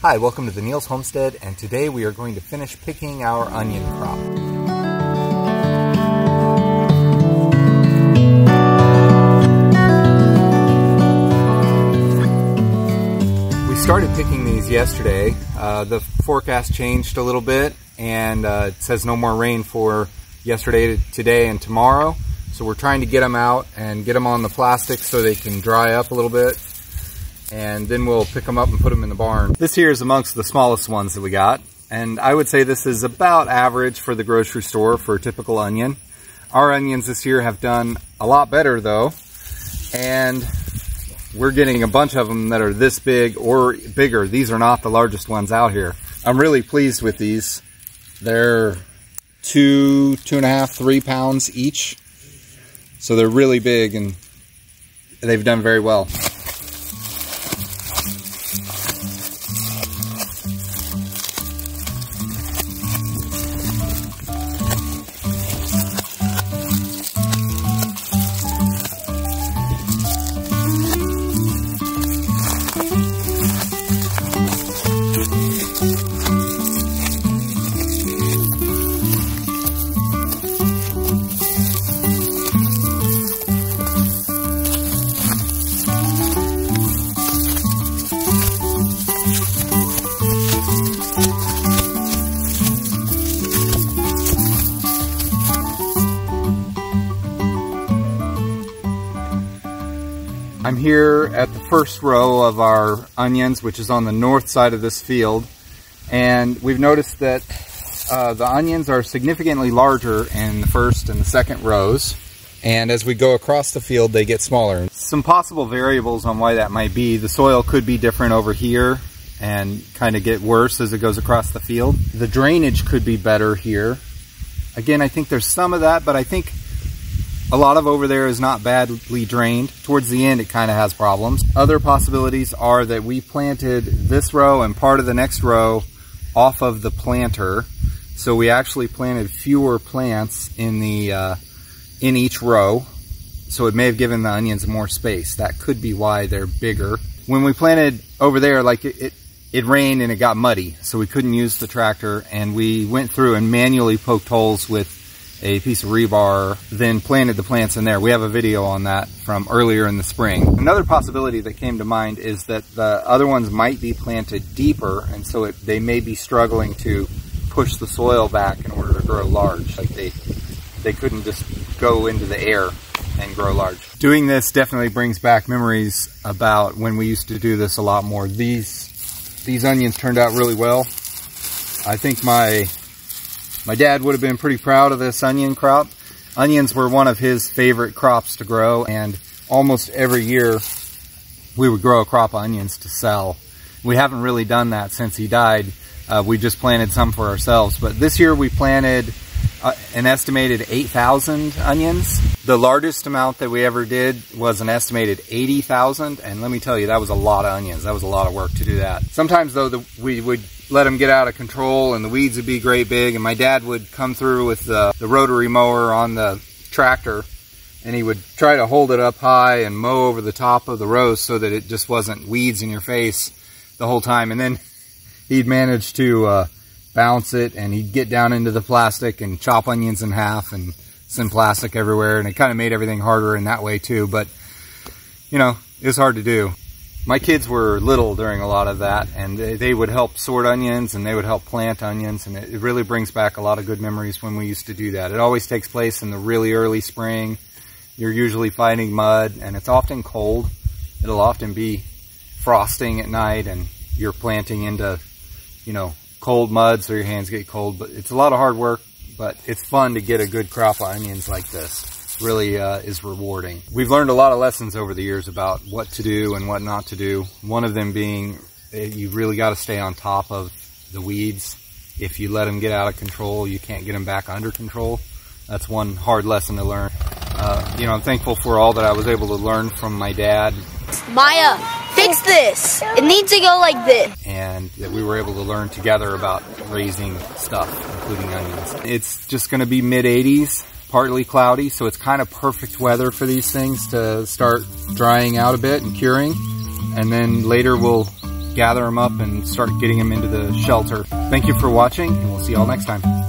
Hi, welcome to the Neil's Homestead, and today we are going to finish picking our onion crop. We started picking these yesterday. The forecast changed a little bit, and it says no more rain for yesterday, today, and tomorrow. So we're trying to get them out and get them on the plastic so they can dry up a little bit. And then we'll pick them up and put them in the barn. This here is amongst the smallest ones that we got. And I would say this is about average for the grocery store for a typical onion. Our onions this year have done a lot better though. And we're getting a bunch of them that are this big or bigger. These are not the largest ones out here. I'm really pleased with these. They're 2.5, 3 pounds each. So they're really big and they've done very well. I'm here at the first row of our onions, which is on the north side of this field, and we've noticed that the onions are significantly larger in the first and the second rows, and as we go across the field they get smaller. Some possible variables on why that might be: the soil could be different over here and kind of get worse as it goes across the field. The drainage could be better here. Again, I think there's some of that, but I think a lot of over there is not badly drained. Towards the end, it kind of has problems. Other possibilities are that we planted this row and part of the next row off of the planter. So we actually planted fewer plants in the in each row. So it may have given the onions more space. That could be why they're bigger. When we planted over there, like it rained and it got muddy, so we couldn't use the tractor, and we went through and manually poked holes with a piece of rebar, then planted the plants in there. We have a video on that from earlier in the spring. Another possibility that came to mind is that the other ones might be planted deeper, and so they may be struggling to push the soil back in order to grow large. Like they couldn't just go into the air and grow large. Doing this definitely brings back memories about when we used to do this a lot more. These onions turned out really well. I think my dad would have been pretty proud of this onion crop. Onions were one of his favorite crops to grow, and almost every year we would grow a crop of onions to sell. We haven't really done that since he died. We just planted some for ourselves, but this year we planted an estimated 8,000 onions. The largest amount that we ever did was an estimated 80,000, and let me tell you, that was a lot of onions. That was a lot of work to do that. Sometimes though, we would let them get out of control and the weeds would be great big, and my dad would come through with the rotary mower on the tractor, and he would try to hold it up high and mow over the top of the rows so that it just wasn't weeds in your face the whole time. And then he'd manage to bounce it, and he'd get down into the plastic and chop onions in half and send plastic everywhere, and it kind of made everything harder in that way too. But you know, it was hard to do. My kids were little during a lot of that, and they would help sort onions and they would help plant onions, and it really brings back a lot of good memories when we used to do that. It always takes place in the really early spring. You're usually fighting mud, and it's often cold. It'll often be frosting at night, and you're planting into, you know, cold mud, so your hands get cold. But it's a lot of hard work, but it's fun to get a good crop of onions like this. Really is rewarding. We've learned a lot of lessons over the years about what to do and what not to do. One of them being you really got to stay on top of the weeds. If you let them get out of control, you can't get them back under control. That's one hard lesson to learn. You know, I'm thankful for all that I was able to learn from my dad. Maya, fix this. It needs to go like this. And that we were able to learn together about raising stuff, including onions. It's just going to be mid-80s. Partly cloudy, so it's kind of perfect weather for these things to start drying out a bit and curing. And then later we'll gather them up and start getting them into the shelter. Thank you for watching, and we'll see you all next time.